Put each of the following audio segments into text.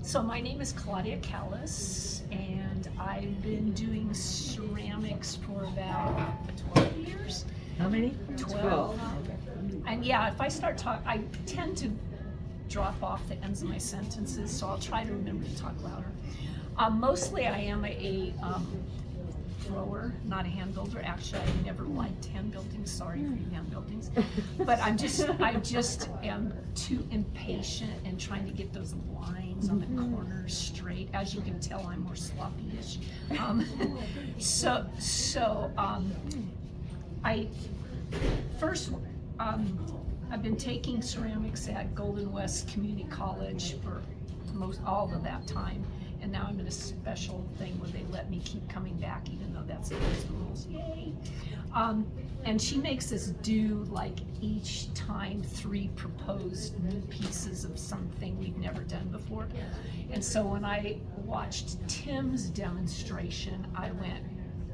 So my name is Claudia Callis, and I've been doing ceramics for about 12 years. How many? 12. And yeah, if I start talking, I tend to drop off the ends of my sentences, so I'll try to remember to talk louder. Mostly I am a thrower, not a hand builder. Actually, I never liked hand building. Sorry for you hand buildings. But I just am too impatient and trying to get those lines on the corners straight. As you can tell, I'm more sloppy-ish. I've been taking ceramics at Golden West Community College for all of that time. And now I'm in a special thing where they let me keep coming back, even though that's against the rules. Yay! And she makes us do, like, each time 3 proposed new pieces of something we've never done before. And so when I watched Tim's demonstration, I went,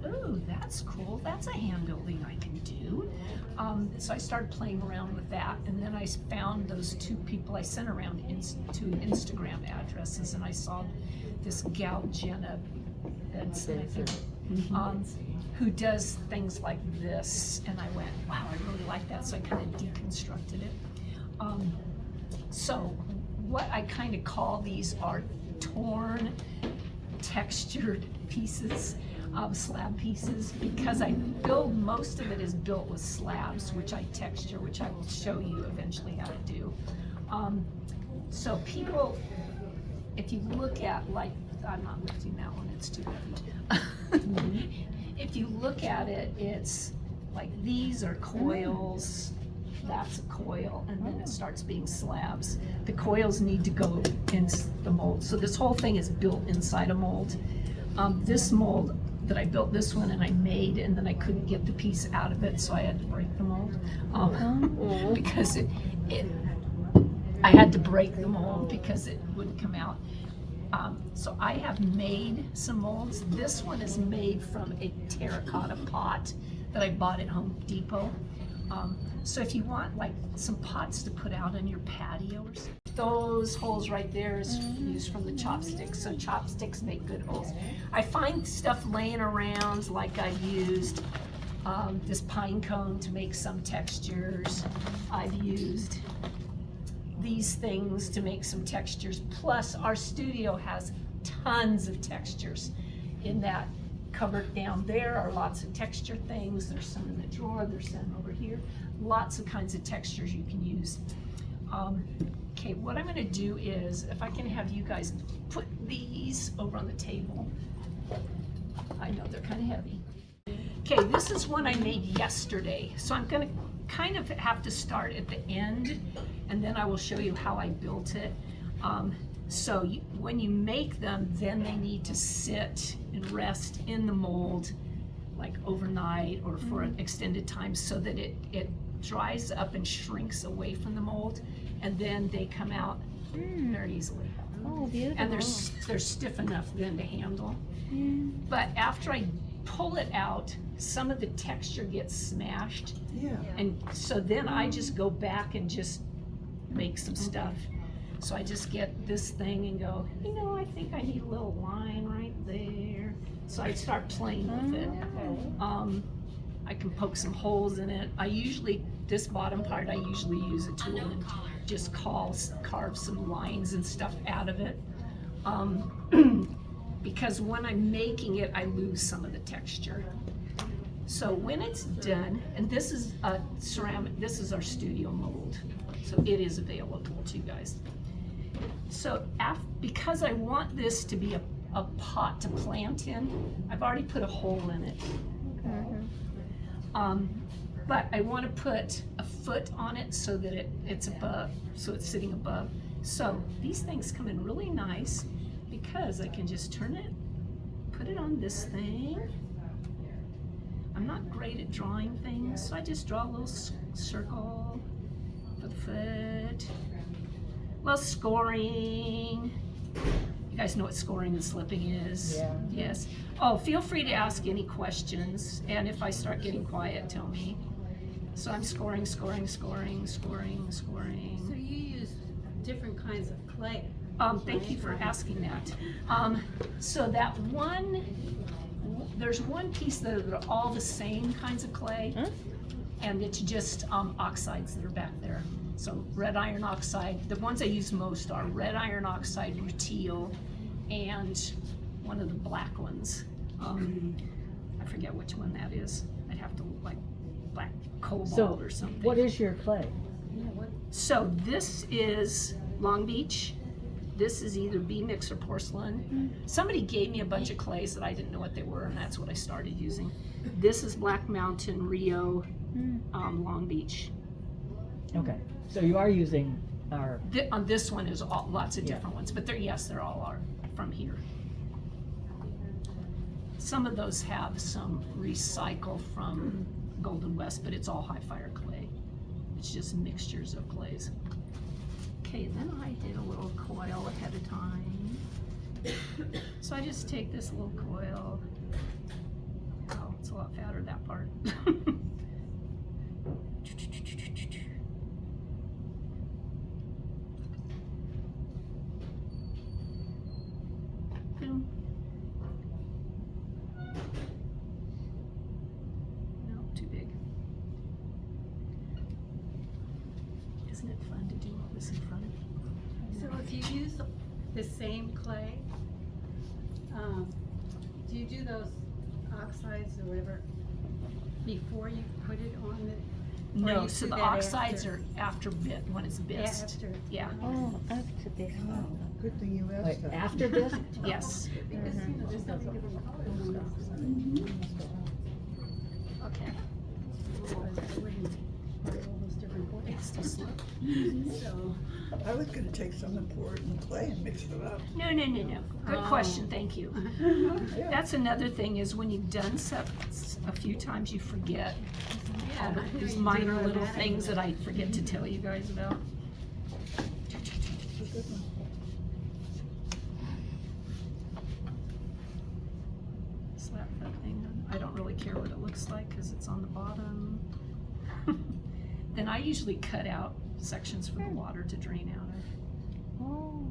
ooh, that's cool. That's a hand building I can do. So I started playing around with that, and then I found those 2 people I sent around to Instagram addresses, and I saw this gal, Jenna Benson, I think, who does things like this, and I went, wow, I really like that, so I kind of deconstructed it. So what I kind of call these are torn, textured pieces. Slab pieces, because I build, most of it is built with slabs, which I texture, which I will show you eventually how to do. So people, if you look at, like, I'm not lifting that one, it's too heavy. If you look at it, it's like these are coils, that's a coil, and then it starts being slabs. The coils need to go in the mold. So this whole thing is built inside a mold. This mold that I built, this one, and I made, and then I couldn't get the piece out of it, so I had to break the mold. Because I had to break the mold because it wouldn't come out. So I have made some molds. This one is made from a terracotta pot that I bought at Home Depot. So if you want, like, some pots to put out on your patio or something, those holes right there is used from the chopsticks. So chopsticks make good holes. I find stuff laying around, like I've used this pine cone to make some textures. I've used these things to make some textures. Plus, our studio has tons of textures. In that cupboard down there are lots of texture things. There's some in the drawer, there's some over here. Lots of kinds of textures you can use. Okay, what I'm gonna do is, if I can have you guys put these over on the table. I know they're kind of heavy. Okay, this is one I made yesterday. So I'm gonna kind of have to start at the end, and then I will show you how I built it. When you make them, then they need to sit and rest in the mold, like overnight or for an extended time, so that it dries up and shrinks away from the mold, and then they come out very easily. Oh, beautiful. And they're stiff enough then to handle. But after I pull it out, some of the texture gets smashed. Yeah. And so then I just go back and just make some stuff. So I just get this thing and go, you know, I think I need a little line right there. So I start playing with it. I can poke some holes in it. This bottom part, I usually use a tool and just carve some lines and stuff out of it. Because when I'm making it, I lose some of the texture. So when it's done, and this is a ceramic, this is our studio mold. So it is available to you guys. So because I want this to be a pot to plant in, I've already put a hole in it. But I want to put a foot on it so that it's above, so it's sitting above. So these things come in really nice because I can just turn it, put it on this thing. I'm not great at drawing things, so I just draw a little circle for the foot. Well, scoring. You guys know what scoring and slipping is? Yeah. Yes. Oh, feel free to ask any questions, and if I start getting quiet, tell me. So I'm scoring. So you use different kinds of clay. Thank you for asking that. So there's one piece that are all the same kinds of clay, and it's just oxides that are back there. So red iron oxide, the ones I use most are red iron oxide, rutile, and one of the black ones. I forget which one that is. I'd have to look like black cobalt or something. What is your clay? So this is Long Beach. This is either B-mix or porcelain. Somebody gave me a bunch of clays that I didn't know what they were, and that's what I started using. This is Black Mountain, Rio, Long Beach. Okay, so you are using our... On this one is lots of different ones, but they're all are from here. Some of those have some recycle from Golden West, but it's all high fire clay. It's just mixtures of clays. Okay, then I did a little coil ahead of time. So I just take this little coil. Oh, it's a lot fatter, that part. Boom. No, too big. Isn't it fun to do all this in front of me? So if you use the same clay, do you do those oxides or whatever before you put it on the? No, so the oxides are after when it's bisque. After. Yeah. Oh, after this. Good thing you asked Wait, that. after this? Yes. Because, you know, there's so many different colors. Okay. Otherwise, I wouldn't put all those different It's colors. too slow. So, I was gonna take some and pour it in clay and mix it up. No. Good question, thank you. Yeah. That's another thing is when you've done stuff a few times, you forget all yeah. these minor little things that I forget to tell you guys about. Slap that thing on. I don't really care what it looks like because it's on the bottom. Then I usually cut out sections for the water to drain out of. Oh,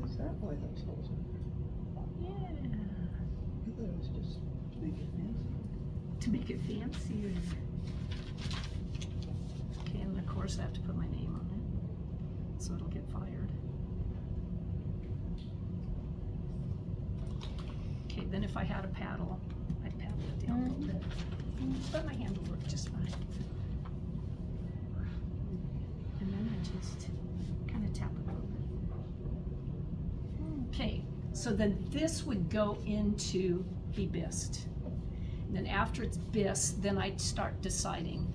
Is that why those holes are there? Yeah. I thought it was just to make it fancy. To make it fancier. Okay, and of course I have to put my name on it, so it'll get fired. Okay, then if I had a paddle, I'd paddle it down a little bit. But my hand will work just fine. And then I just kind of tap it a little bit. Okay, so then this would go into be bisqued. And then after it's bisqued, then I'd start deciding,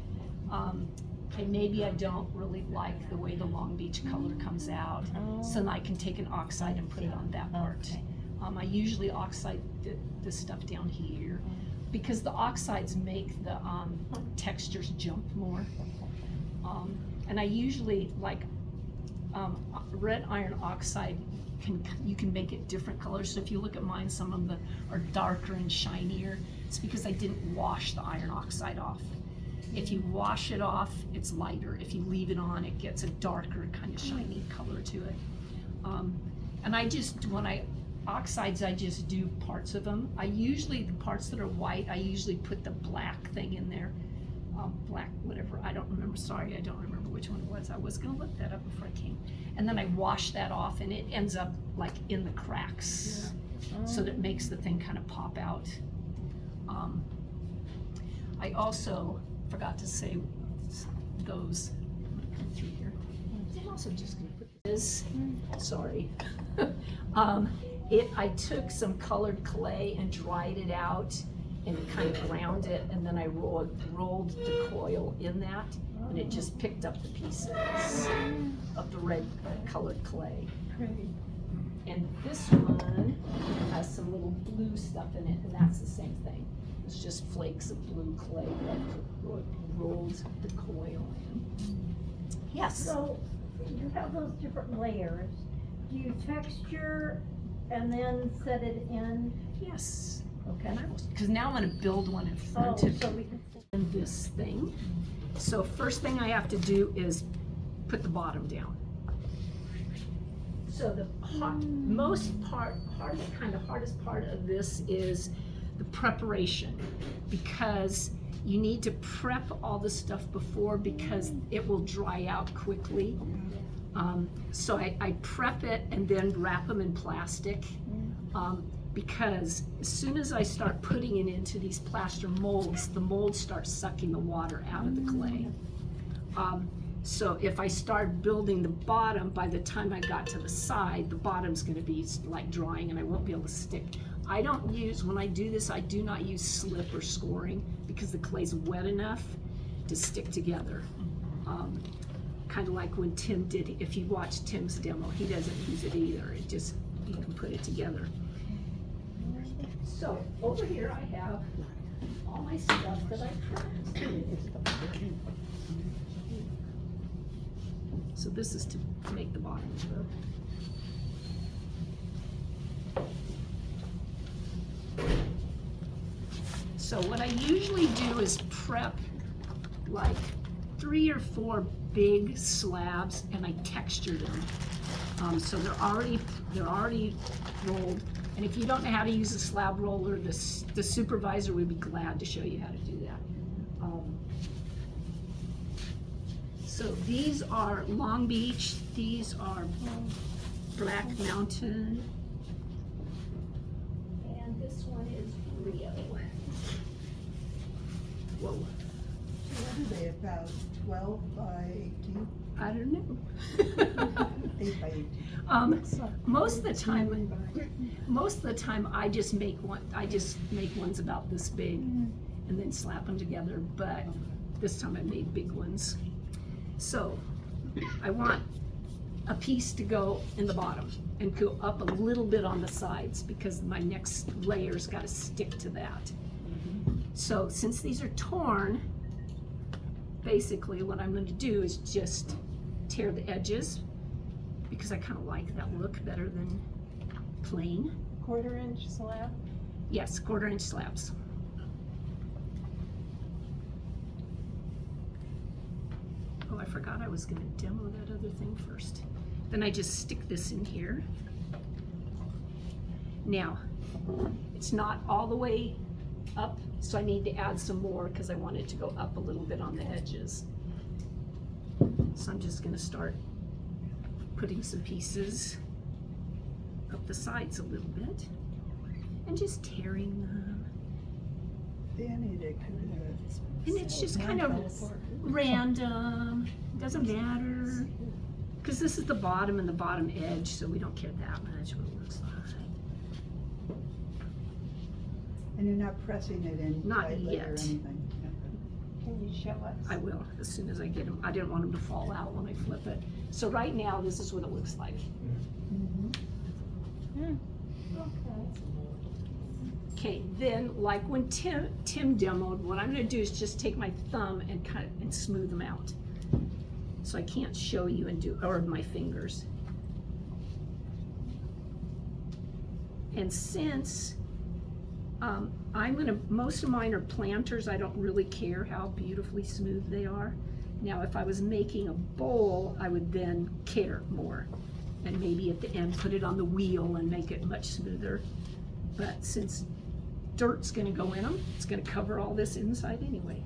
okay, maybe I don't really like the way the Long Beach color comes out. So then I can take an oxide and put it on that part. Okay. I usually oxide this stuff down here because the oxides make the textures jump more. And I usually like red iron oxide. You can make it different colors. So if you look at mine, some of them are darker and shinier. It's because I didn't wash the iron oxide off. If you wash it off, it's lighter. If you leave it on, it gets a darker kind of shiny color to it. And when I oxides, I just do parts of them. The parts that are white, I usually put the black thing in there. Black, whatever, I don't remember, sorry, I don't remember which one it was. I was gonna look that up before I came. And then I wash that off and it ends up like in the cracks. Yeah. So that it makes the thing kind of pop out. I also forgot to say those, I'm gonna come through here. I'm also just gonna put this, sorry. I took some colored clay and dried it out and kind of ground it, and then I rolled the coil in that, and it just picked up the pieces of the red colored clay. And this one has some little blue stuff in it, and that's the same thing. It's just flakes of blue clay that rolled the coil in. Yes? So you have those different layers. Do you texture and then set it in? Yes. Okay. Because now I'm gonna build one in Oh, front of so we can. this thing. So first thing I have to do is put the bottom down. So the hardest part of this is the preparation, because you need to prep all the stuff before because it will dry out quickly. So I prep it and then wrap them in plastic, because as soon as I start putting it into these plaster molds, the molds start sucking the water out of the clay. So if I start building the bottom, by the time I got to the side, the bottom's gonna be like drying and I won't be able to stick. I don't use, when I do this, I do not use slip or scoring because the clay's wet enough to stick together. Kind of like when Tim did, if you watch Tim's demo, he doesn't use it either. It just, you can put it together. So over here I have all my stuff that I prepped. So this is to make the bottom of the. So what I usually do is prep like 3 or 4 big slabs and I texture them. So they're already rolled. And if you don't know how to use a slab roller, the supervisor would be glad to show you how to do that. So these are Long Beach, these are Black Mountain, and this one is Rio. Whoa. What are they, about 12 by 18? I don't know. 8 by 18. Most of the time I just make ones about this big and then slap them together, but this time I made big ones. So I want a piece to go in the bottom and go up a little bit on the sides because my next layer's got to stick to that. So since these are torn, basically what I'm going to do is just tear the edges because I kind of like that look better than plain. 1/4 inch slab? Yes, 1/4 inch slabs. Oh, I forgot I was going to demo that other thing first. Then I just stick this in here. Now, it's not all the way up, so I need to add some more because I want it to go up a little bit on the edges. So I'm just going to start putting some pieces up the sides a little bit and just tearing them. Danny, they could And it's just kind of random, doesn't matter. Because this is the bottom and the bottom edge, so we don't care that much what it looks like. and you're not pressing it in Not tightly or yet. anything? Can you show us? I will, as soon as I get them. I didn't want them to fall out when I flip it. So right now, this is what it looks like. Okay, then like when Tim demoed, what I'm gonna do is just take my thumb and cut and smooth them out. So I can't show you and do, or my fingers. And since most of mine are planters, I don't really care how beautifully smooth they are. Now, if I was making a bowl, I would then care more. And maybe at the end, put it on the wheel and make it much smoother. But since dirt's gonna go in them, it's gonna cover all this inside anyway.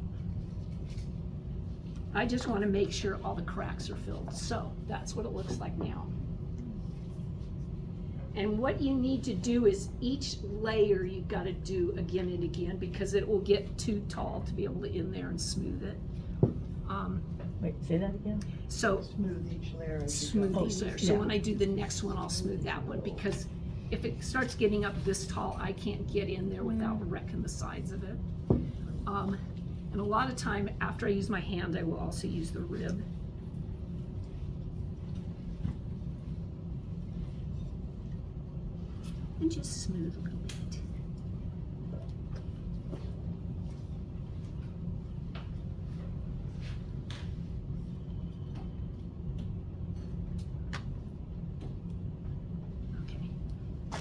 I just wanna make sure all the cracks are filled. So that's what it looks like now. And what you need to do is each layer you've gotta do again and again because it will get too tall to be able to in there and smooth it. Wait, say that again? So Smooth each layer as you smooth go. these layers. So yeah. when I do the next one, I'll smooth that one because if it starts getting up this tall, I can't get in there without wrecking the sides of it. And a lot of time after I use my hand, I will also use the rib. And just smooth a little bit. Okay. I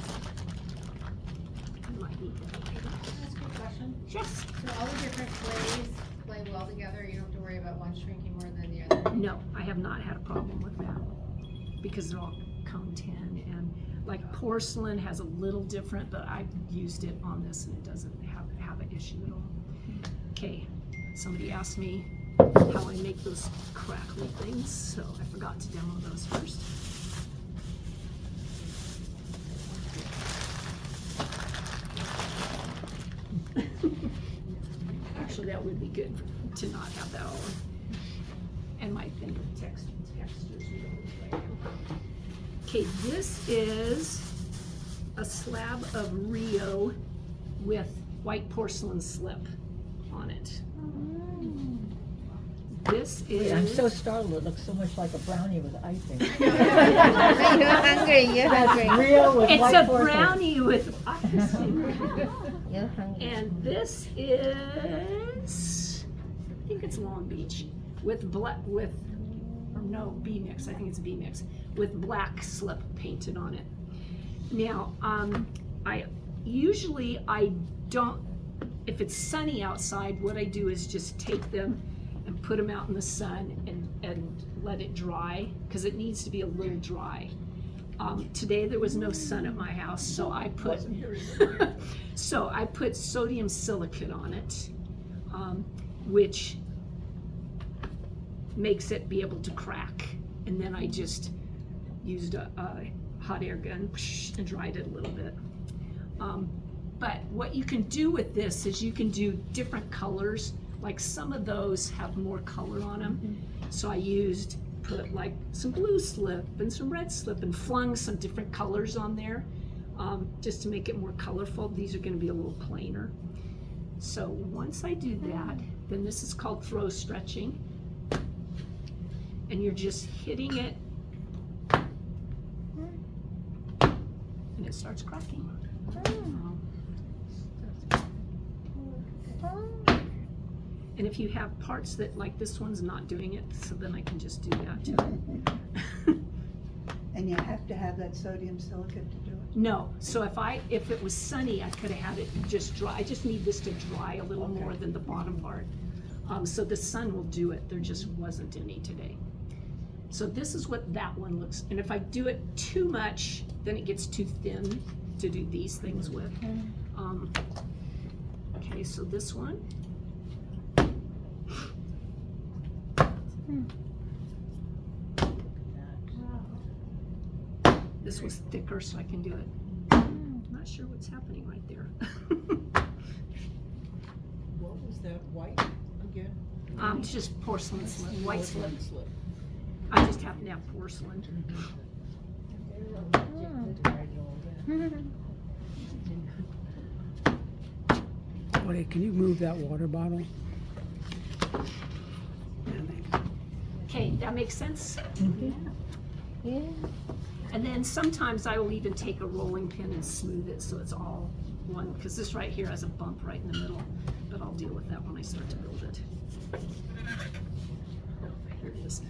might need that later. Can I ask you a question? Yes. So all the different clays play well together, you don't have to worry about one shrinking more than the other? No, I have not had a problem with that because they're all cone 10, and like porcelain has a little different, but I've used it on this and it doesn't have an issue at all. Okay, somebody asked me how I make those crackly things, so I forgot to demo those first. Actually, that would be good to not have that all. And my finger textures we don't look like. Okay, this is a slab of Rio with white porcelain slip on it. This is. I'm so startled, it looks so much like a brownie with icing. You're hungry, you're hungry. Real with It's white a porcelain. brownie with icing. You're hungry. And this is, I think it's Long Beach, B mix, I think it's B mix, with black slip painted on it. Now, I don't, if it's sunny outside, what I do is just take them and put them out in the sun and let it dry, because it needs to be a little dry. Today there was no sun at my house, so I put sodium silicate on it, which makes it be able to crack. And then I just used a hot air gun and dried it a little bit. But what you can do with this is you can do different colors. Like some of those have more color on them. So I put like some blue slip and some red slip and flung some different colors on there, just to make it more colorful. These are going to be a little plainer. So once I do that, then this is called throw stretching. And you're just hitting it and it starts cracking. And if you have parts that, like this one's not doing it, so then I can just do that to it. And you have to have that sodium silicate to do it? No, so if it was sunny, I could have had it just dry. I just need this to dry a little more than the bottom part. So the sun will do it, there just wasn't any today. So this is what that one looks, and if I do it too much, then it gets too thin to do these things with. Okay, so this one. This was thicker, so I can do it. I'm not sure what's happening right there. What was that white again? It's just porcelain slip, white slip. Slip. I just happen to have porcelain. Claudia, can you move that water bottle? Okay, that makes sense? Yeah. And then sometimes I will even take a rolling pin and smooth it so it's all one, because this right here has a bump right in the middle, but I'll deal with that when I start to build it. Here it is.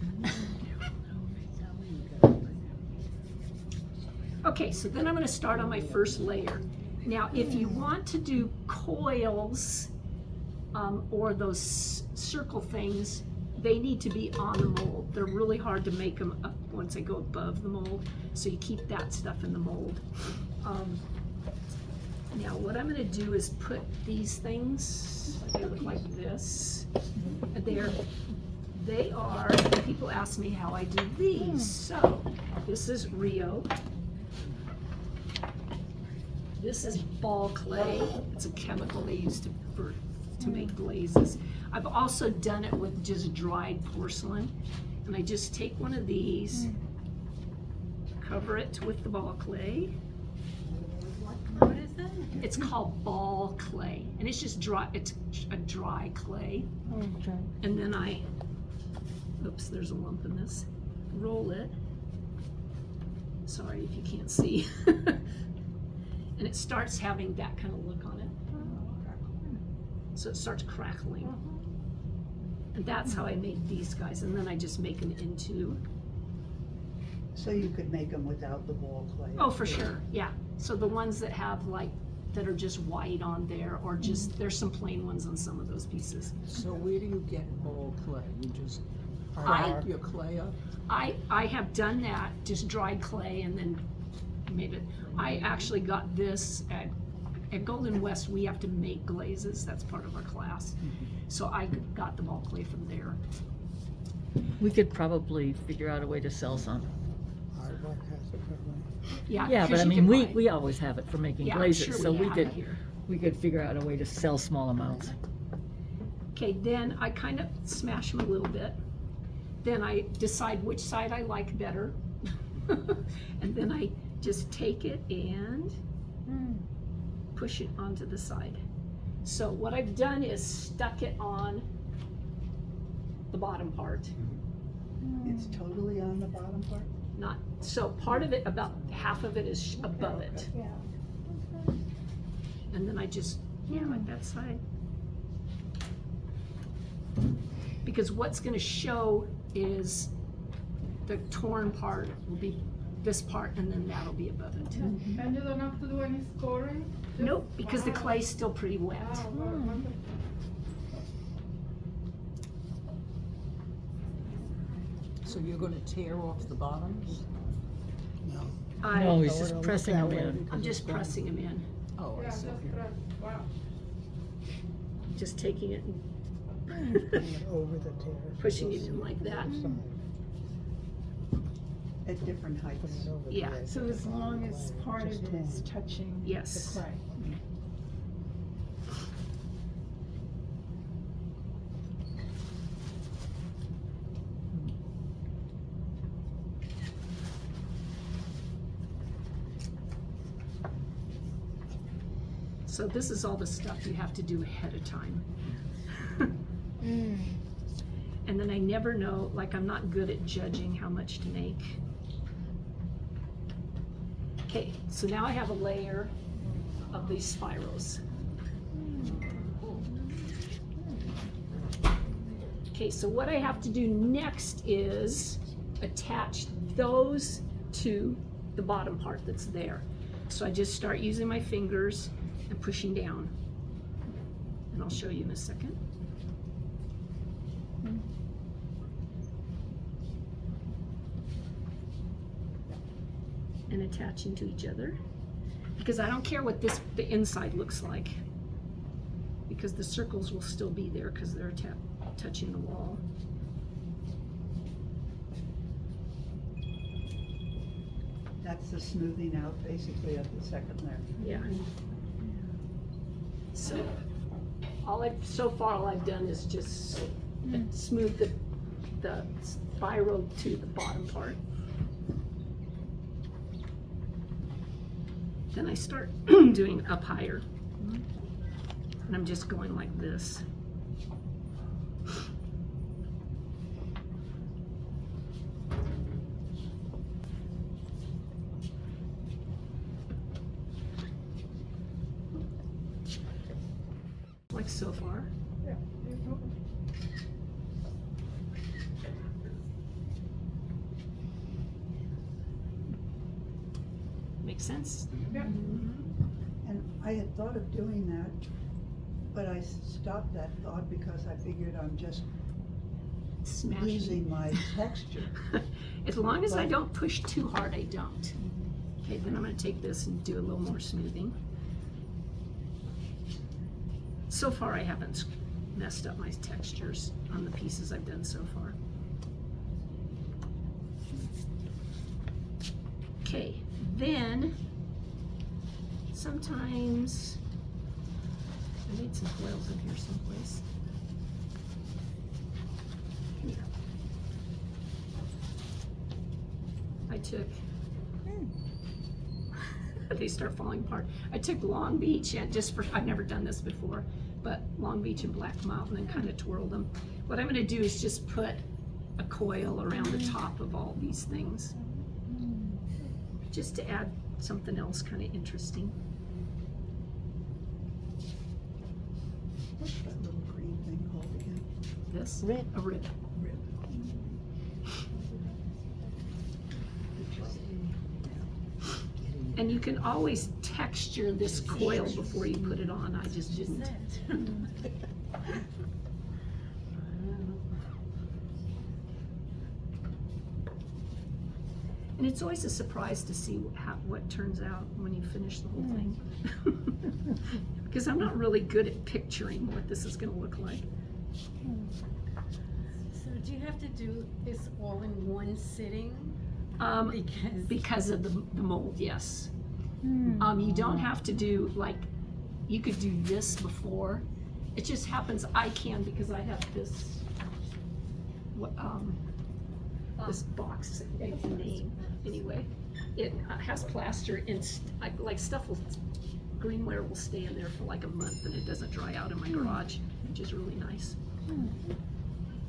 Okay, so then I'm going to start on my first layer. Now, if you want to do coils or those circle things, they need to be on the mold. They're really hard to make them up once they go above the mold, so you keep that stuff in the mold. Now, what I'm going to do is put these things, they look like this. They are, people ask me how I do these. So, this is Rio. This is ball clay. It's a chemical they use to make glazes. I've also done it with just dried porcelain. And I just take one of these, cover it with the ball clay. What is that? It's called ball clay. And it's just dry, it's a dry clay. And then oops, there's a lump in this. Roll it. Sorry if you can't see. And it starts having that kind of look on it. So it starts crackling. And that's how I made these guys. And then I just make them into. So you could make them without the ball clay? Oh, for sure, yeah. So the ones that have that are just white on there, or just, there's some plain ones on some of those pieces. So where do you get ball clay? You just Your clay up? I have done that, just dried clay and then made it. I actually got this at Golden West. We have to make glazes. That's part of our class. So I got the ball clay from there. We could probably figure out a way to sell some. Aardvark has it, probably. Yeah, Yeah, but 'cause I you mean, can we, buy it. we always have it for making Yeah, I'm glazes, sure so we have it could, here. we could figure out a way to sell small amounts. Okay, then I kind of smash them a little bit. Then I decide which side I like better. And then I just take it and push it onto the side. So what I've done is stuck it on the bottom part. It's totally on the bottom part? Not, so part of it, about half of it is above it. Yeah. And then I just, like that side. Because what's gonna show is the torn part will be this part, and then that'll be above it. And you don't have to do any scoring? Just- Nope, because the Wow. clay's still pretty wet. Wow, wonderful. So you're gonna tear off the bottoms? No. No, he's So just it'll pressing look them that way in. because I'm it's just gone. pressing them in, Oh, Yeah, I just see. press, wow. just taking it and Putting it over the tear. so pushing you'll it in see like the that. side. At different heights. Putting it over the Yeah. edge So of as the long as layer, part of just it is torn. touching the Yes. clay. So this is all the stuff you have to do ahead of time. And then I never know, like I'm not good at judging how much to make. Okay, so now I have a layer of these spirals. Okay, so what I have to do next is attach those to the bottom part that's there. So I just start using my fingers and pushing down. And I'll show you in a second. And attaching to each other. Because I don't care what the inside looks like. Because the circles will still be there because they're touching the wall. That's the smoothing out basically of the second layer. Yeah. So, so far all I've done is just smooth the spiral to the bottom part. Then I start doing up higher. And I'm just going like this. Like so far. Makes sense? And I had thought of doing that, but I stopped that thought because I figured I'm just Smashing. losing my texture. As long as I don't push too hard, I don't. Okay, then I'm gonna take this and do a little more smoothing. So far, I haven't messed up my textures on the pieces I've done so far. Okay, then sometimes I made some foils in here someplace. Here. I took, they start falling apart. I took Long Beach and I've never done this before, but Long Beach and Black Mountain and kind of twirled them. What I'm gonna do is just put a coil around the top of all these things, just to add something else kind of interesting. What's that little green thing called again? This, Rib. a rib. Rib. And you can always texture this coil before you put it on. I just didn't. And it's always a surprise to see what turns out when you finish the whole thing. Because I'm not really good at picturing what this is gonna look like. So do you have to do this all in one sitting? Because Because of the mold, yes. You don't have to do, like, you could do this before. It just happens I can because I have this, this box, it's a name, anyway. It has plaster and, like, stuff will, greenware will stay in there for like a month and it doesn't dry out in my garage, which is really nice.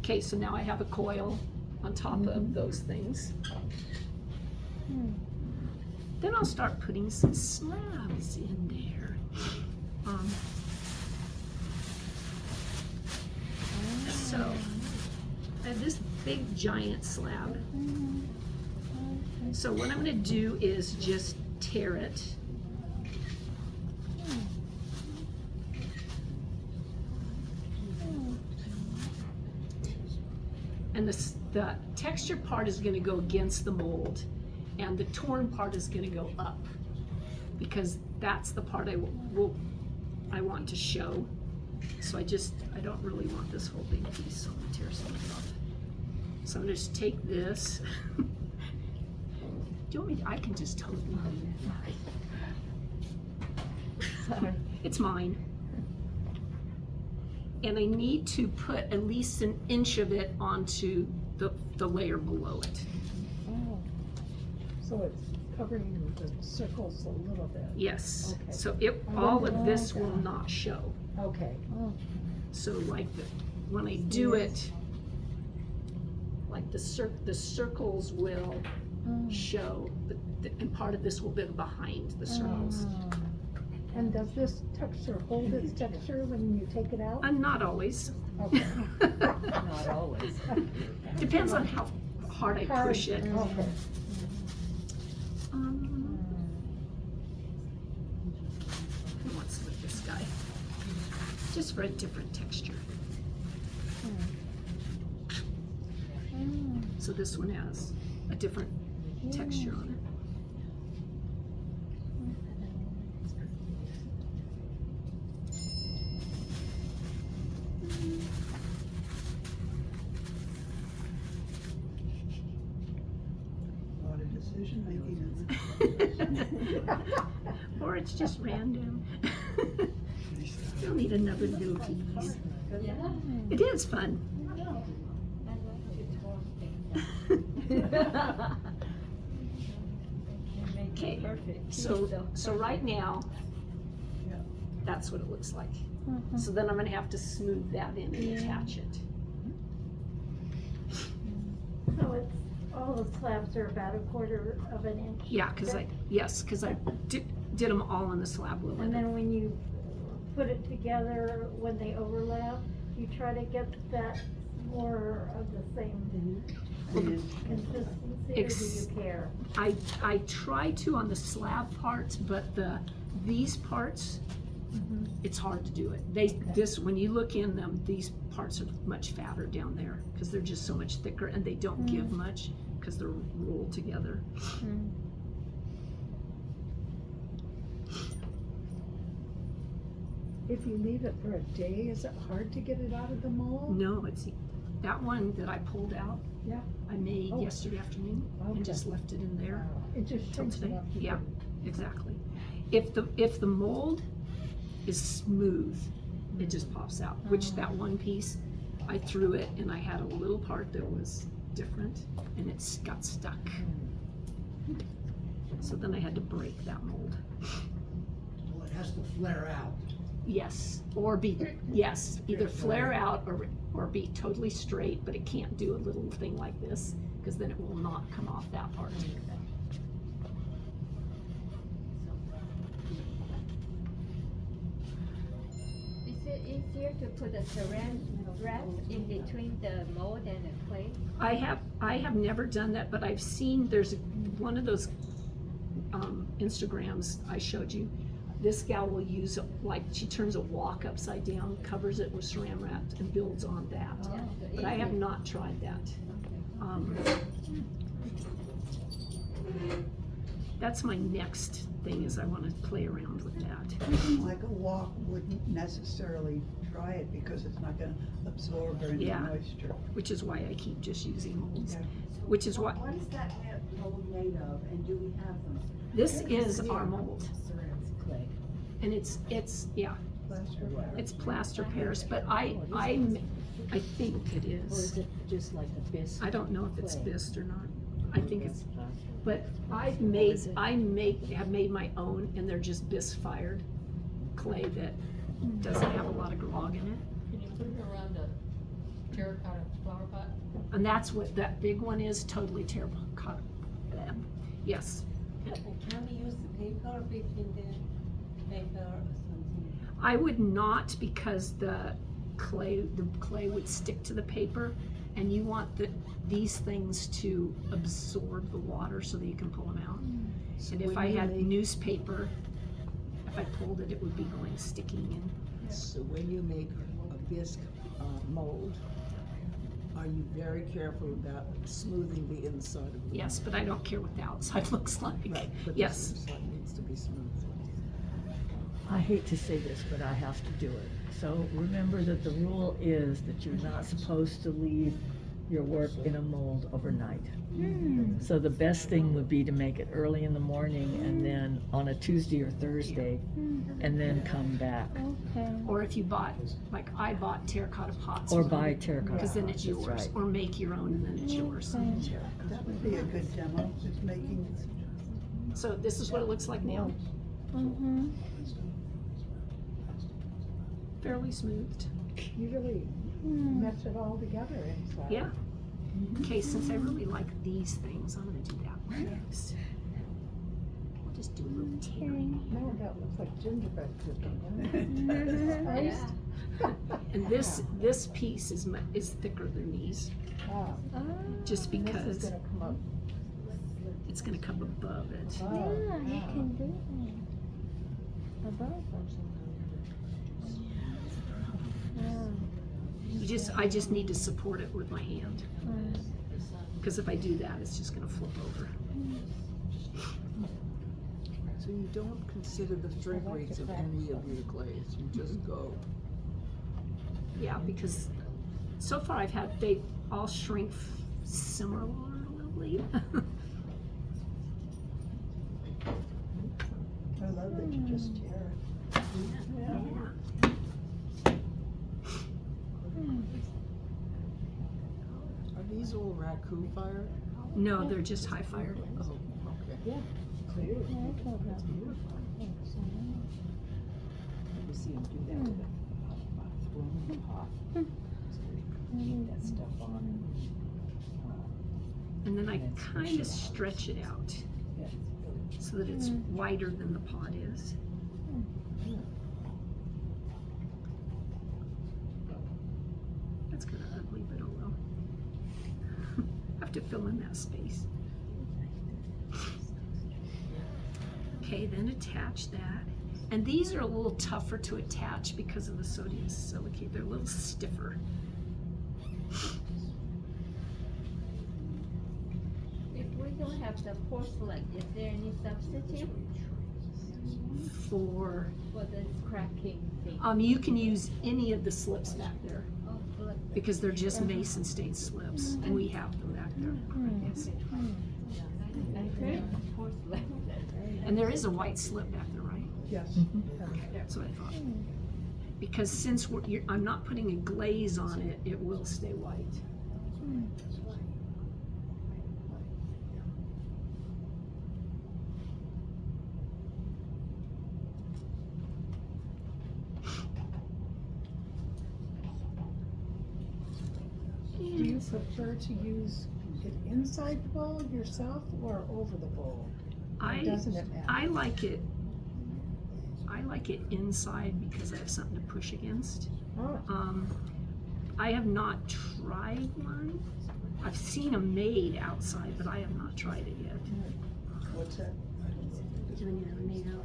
Okay, so now I have a coil on top of those things. Then I'll start putting some slabs in there. So, I have this big giant slab. So what I'm gonna do is just tear it. And the texture part is gonna go against the mold, and the torn part is gonna go up, because that's the part I want to show. So I don't really want this whole big piece, so I'm gonna tear some of it off. So I'm gonna just take this. Do you want me I can just totally do that. Sorry. It's mine. And I need to put at least an inch of it onto the layer below it. Oh. So it's covering the circles a little bit. Yes. Okay. So all of this will not show. Okay. So like when I do it, like the circles will show, and part of this will be behind the circles. And does this texture hold its texture when you take it out? Not always. Okay. Not always. Depends on how hard I push it. Okay. Who wants with this guy? Just for a different texture. So this one has a different texture on it. A lot of decision making. Or it's just random. You'll need another little piece. It is fun. Okay, so right now, that's what it looks like. So then I'm gonna have to smooth that in and attach it. So it's, all the slabs are about 1/4 of an inch? Yeah, cause I did them all in the slab with And it. then when you put it together, when they overlap, you try to get that more of the same consistency, or do you care? I try to on the slab parts, but these parts, it's hard to do it. When you look in them, these parts are much fatter down there, cause they're just so much thicker and they don't give much, cause they're rolled together. If you leave it for a day, is it hard to get it out of the mold? No, that one that I pulled out. Yeah. I made Oh. yesterday afternoon and Okay. just left it in there. It just Till shrinks it today. up. Yeah, exactly. If the mold is smooth, it just pops out, which that one piece, I threw it and I had a little part that was different and it got stuck. So then I had to break that mold. Well, it has to flare out. Yes, either flare out or be totally straight, but it can't do a little thing like this, because then it will not come off that part. Is it easier to put a saran wrap in between the mold and the clay? I have never done that, but I've seen there's one of those Instagrams I showed you. This gal will use, like, she turns a wok upside down, covers it with saran wrap and builds on that. But I have not tried that. That's my next thing, is I wanna play around with that. Like a walk wouldn't necessarily try it because it's not gonna absorb any Yeah. moisture. Which is why I keep just using molds, Yeah. which is what, What is that mold made of, and do we have them? this is our mold, Ceramic clay. and it's, yeah, Plaster wrap. it's plaster Paris, but I think it Or is is. it just like a bisque? I don't know if it's clay? bisque or not. I think it's, plaster. but have made my own, and they're just bisque fired clay that doesn't have a lot of grog in it. Can you put it around a terracotta flower pot? And that's what that big one is, totally terracotta. Yes, Can we use the paper between the paper or something? I would not, because the clay would stick to the paper, and you want these things to absorb the water so that you can pull them out. And if I had newspaper, if I pulled it, it would be going sticking in. So when you make a bisque mold, are you very careful about smoothing the inside of the? Yes, but I don't care what the outside looks like. Right, but the Yes, inside needs to be smooth. I hate to say this, but I have to do it. So remember that the rule is that you're not supposed to leave your work in a mold overnight. So the best thing would be to make it early in the morning and then on a Tuesday or Thursday, and then come back. Okay. or if you bought, like I bought terracotta pots. Or buy terracotta Because then it's pots, that's yours, right. or make your own and then it's yours. That would be a good demo, just making, So this is what it looks like now, Mm-hmm. fairly smoothed. You really mess it all together inside. Yeah. Okay, since I really like these things, I'm gonna do that one next. We'll just do a little tearing. No, that looks like gingerbread cooking. Yeah. And this piece is thicker than these, Ah, just this is because gonna come up. it's gonna come above it. Oh, Yeah, you ah. can do that. Above. I just need to support it with my hand, because if I do that, it's just gonna flip over. So you don't consider the shrink rates of any of your clays, you just go. Yeah, because so far they all shrink similarly. I love that you just tear it. Yeah. Are these all raku fired? No, they're just high fired. Oh, okay. That's beautiful. You see them do that with a throwing pot. Keep that stuff on. And then I kind of stretch it out so that it's wider than the pot is. That's kind of ugly, but oh well. I have to fill in that space. Okay, then attach that. And these are a little tougher to attach because of the sodium silicate. They're a little stiffer. If we don't have the porcelain, is there any substitute For, for this cracking thing? you can use any of the slips back there Oh, good. because they're just mason stain slips, and we have them back there. Yes. Porcelain. And there is a white slip back there, right? Yes. That's what I thought. Because since I'm not putting a glaze on it, it will stay white. Do you prefer to use it inside the bowl yourself or over the bowl? Doesn't it matter? I like it inside because I have something to push against. Oh, I have not tried one. I've seen them made outside, but I have not tried it yet. What's that?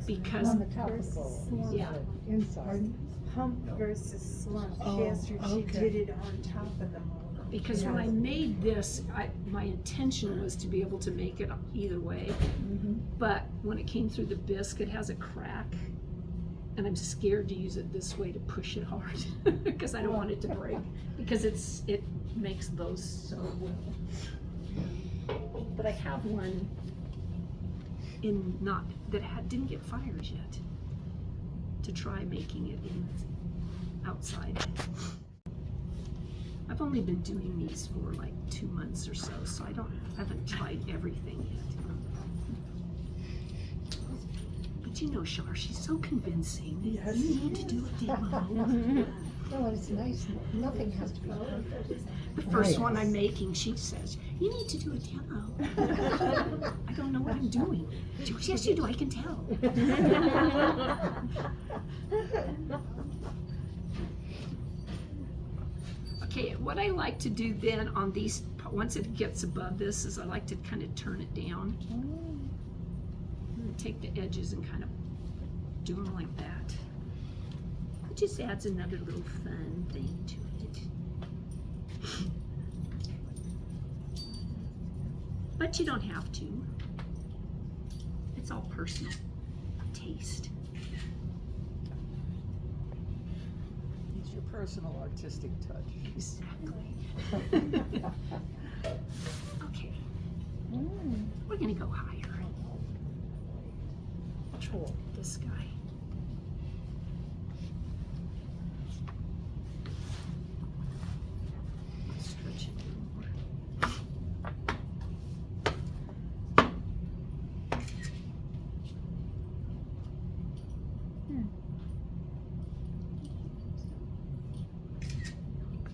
Because, on the top of the bowl. yeah, Inside. Hump versus slump. Oh, She okay. did it on top of the mold. because when I made this, my intention was to be able to make it either way. But when it came through the bisque, it has a crack, and I'm scared to use it this way to push it hard, because I don't want it to break, because it makes those so well. But I have one didn't get fires yet, to try making it outside. I've only been doing these for like 2 months or so I haven't tried everything yet. But you know Char, she's so convincing. Yes. You need to do a demo. Well, it's nice, nothing has to be perfect. The first one I'm making, she says, you need to do a demo. I don't know what I'm doing. She goes, yes you do, I can tell. Okay, what I like to do then on these, once it gets above this, is I like to kind of turn it down. And take the edges and kind of do them like that. It just adds another little fun thing to it. But you don't have to. It's all personal taste. It's your personal artistic touch. Exactly. Okay. We're gonna go higher. Control this guy. Stretch it a little more.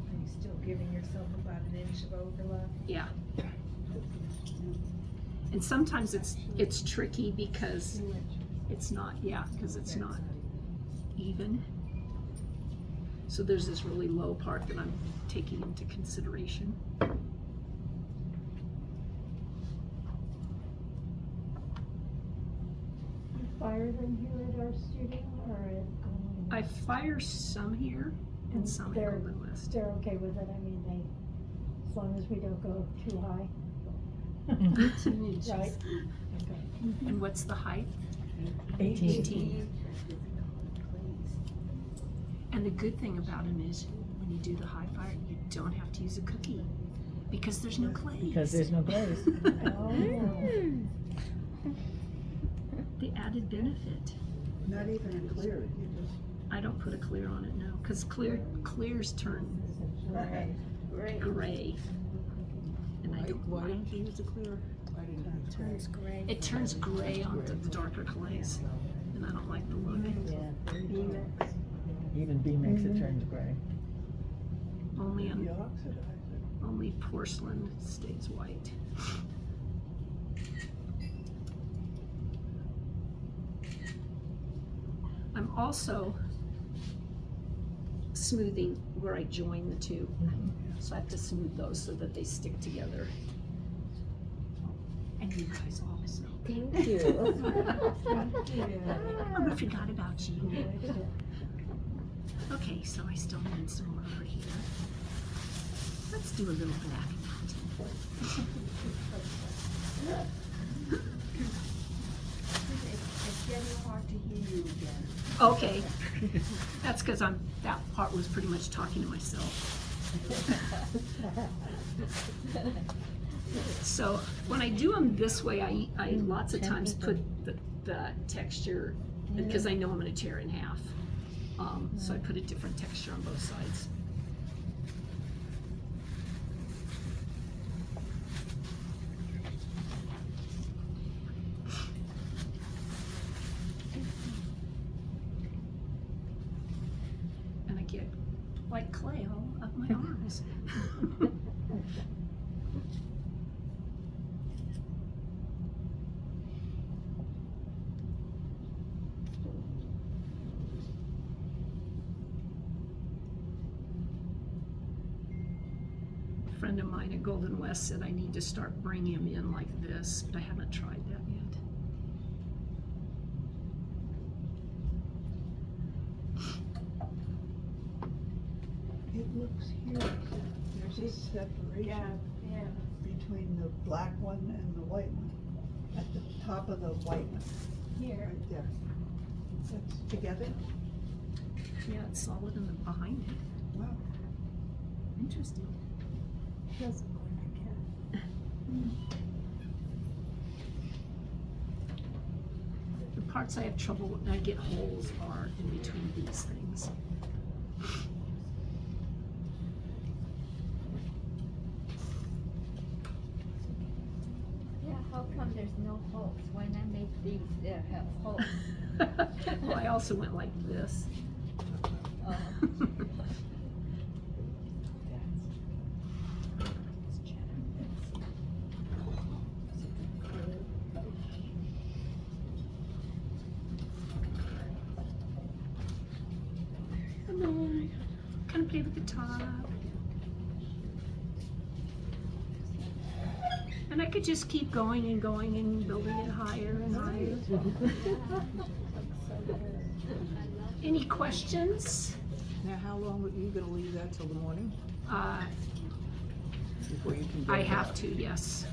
Are you still giving yourself about an inch of overlap? Yeah. And sometimes it's tricky because it's not, because it's not even. So there's this really low part that I'm taking into consideration. You fire them here at our studio or at I fire some here and some at Golden West. They're okay with it, I mean, as long as we don't go too high. 18 inches. Right. And what's the height? 18. And the good thing about them is when you do the high fire, you don't have to use a cookie because there's no glaze. Because there's no glaze. The added benefit. Not even a clear, you just. I don't put a clear on it, no, because clears turn gray. And I don't Why like don't you use a clear? I didn't know. It turns gray. it. Turns gray on the darker clays, and I don't like the look. Even B makes it turn gray. Only porcelain stays white. I'm also smoothing where I join the two. So I have to smooth those so that they stick together. And you guys always know. Thank you. Oh, I forgot about you. Okay, so I still need some more over here. Let's do a little black mountain. It's getting hard to hear you again. Okay, that's because that part was pretty much talking to myself. So when I do them this way, I lots of times put the texture, because I know I'm going to tear it in half. So I put a different texture on both sides. And I get like clay all up my arms. A friend of mine at Golden West said I need to start bringing them in like this, but I haven't tried that yet. It looks here, there's a separation between the black one and the white one at the top of the white one, Here. right there. That's together? Yeah, it's solid in the behind it. Wow. Interesting. Doesn't look like it. The parts I have trouble when I get holes are in between these things. Yeah, how come there's no holes? When I make these, there have holes. Well, I also went like this. Oh. Come on, kind of play with the top. And I could just keep going and going and building it higher and higher. Any questions? Now, how long are you gonna leave that till the morning before you can do I it? have to, yes.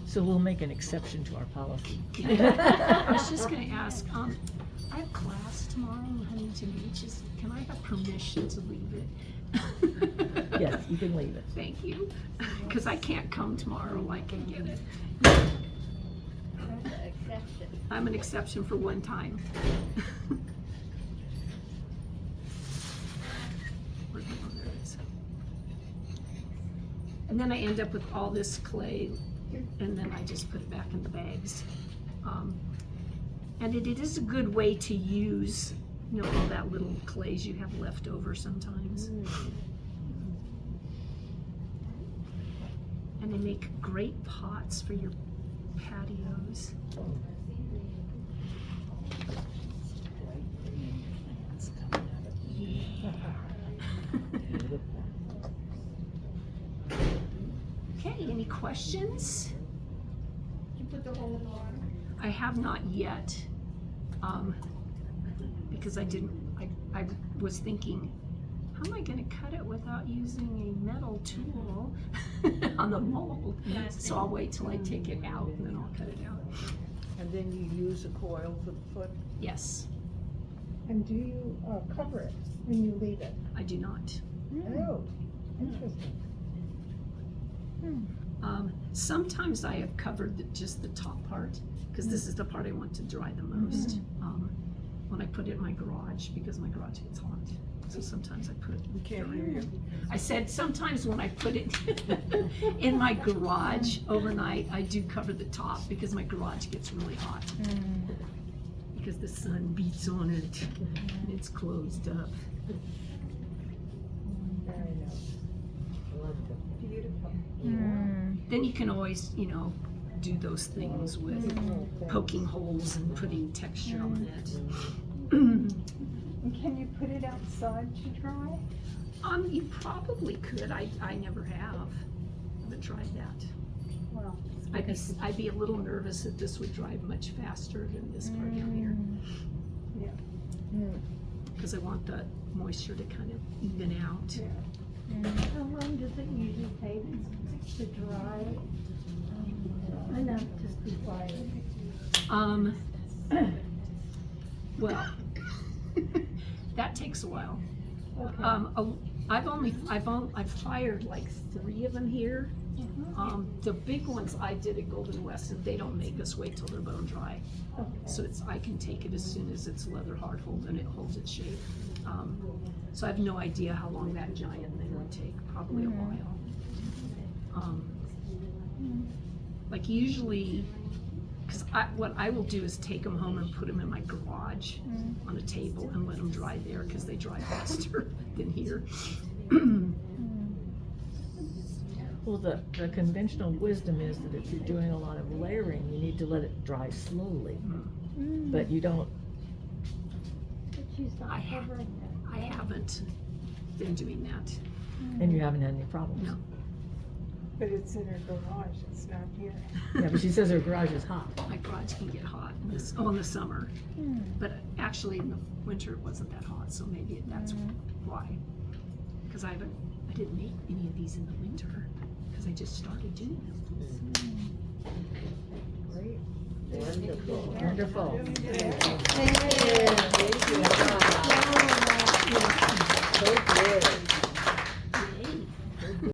So we'll make an exception to our policy. I was just gonna ask, I have class tomorrow in Huntington Beach. Can I have permission to leave it? Yes, you can leave it. Thank you, because I can't come tomorrow, I can get it. That's an exception. I'm an exception for one time. Oh, there it is. And then I end up with all this clay, and then I just put it back in the bags. And it is a good way to use, you know, all that little clays you have left over sometimes. And they make great pots for your patios. Okay, any questions? Did you put the hole in the water? I have not yet, because I was thinking, how am I gonna cut it without using a metal tool on the mold? So I'll wait till I take it out and then I'll cut it out. And then you use a coil for the foot? Yes, And do you cover it when you leave it? I do not. Oh, interesting. Sometimes I have covered just the top part, because this is the part I want to dry the most. When I put it in my garage, because my garage gets hot. So sometimes I put it. We can't hear you. I said sometimes when I put it in my garage overnight, I do cover the top because my garage gets really hot. Because the sun beats on it and it's closed up. Very nice. Beautiful. Then you can always, you know, do those things with poking holes and putting texture on it. And can you put it outside to dry? You probably could. I never have. Haven't tried that. Well, I'd be a little nervous that this would dry much faster than this part down here. yeah. Because I want the moisture to kind of even out. How long does it usually take to dry? Enough to be quiet. Well, that takes a while. Okay. I've fired like 3 of them here. The big ones I did at Golden West, and they don't make us wait till they're bone dry. So I can take it as soon as it's leather hard hold and it holds its shape. So I have no idea how long that giant thing would take, probably a while. Like usually, because what I will do is take them home and put them in my garage on a table and let them dry there, because they dry faster than here. Well, the conventional wisdom is that if you're doing a lot of layering, you need to let it dry slowly. But you don't, But she's not I have- covering it. I haven't been doing that. and you haven't had any problems. No. But it's in her garage, it's not here. Yeah, but she says her garage is hot. My garage can get hot in the summer, but actually in the winter it wasn't that hot, so maybe that's why. Because I didn't make any of these in the winter, because I just started doing them. Wonderful.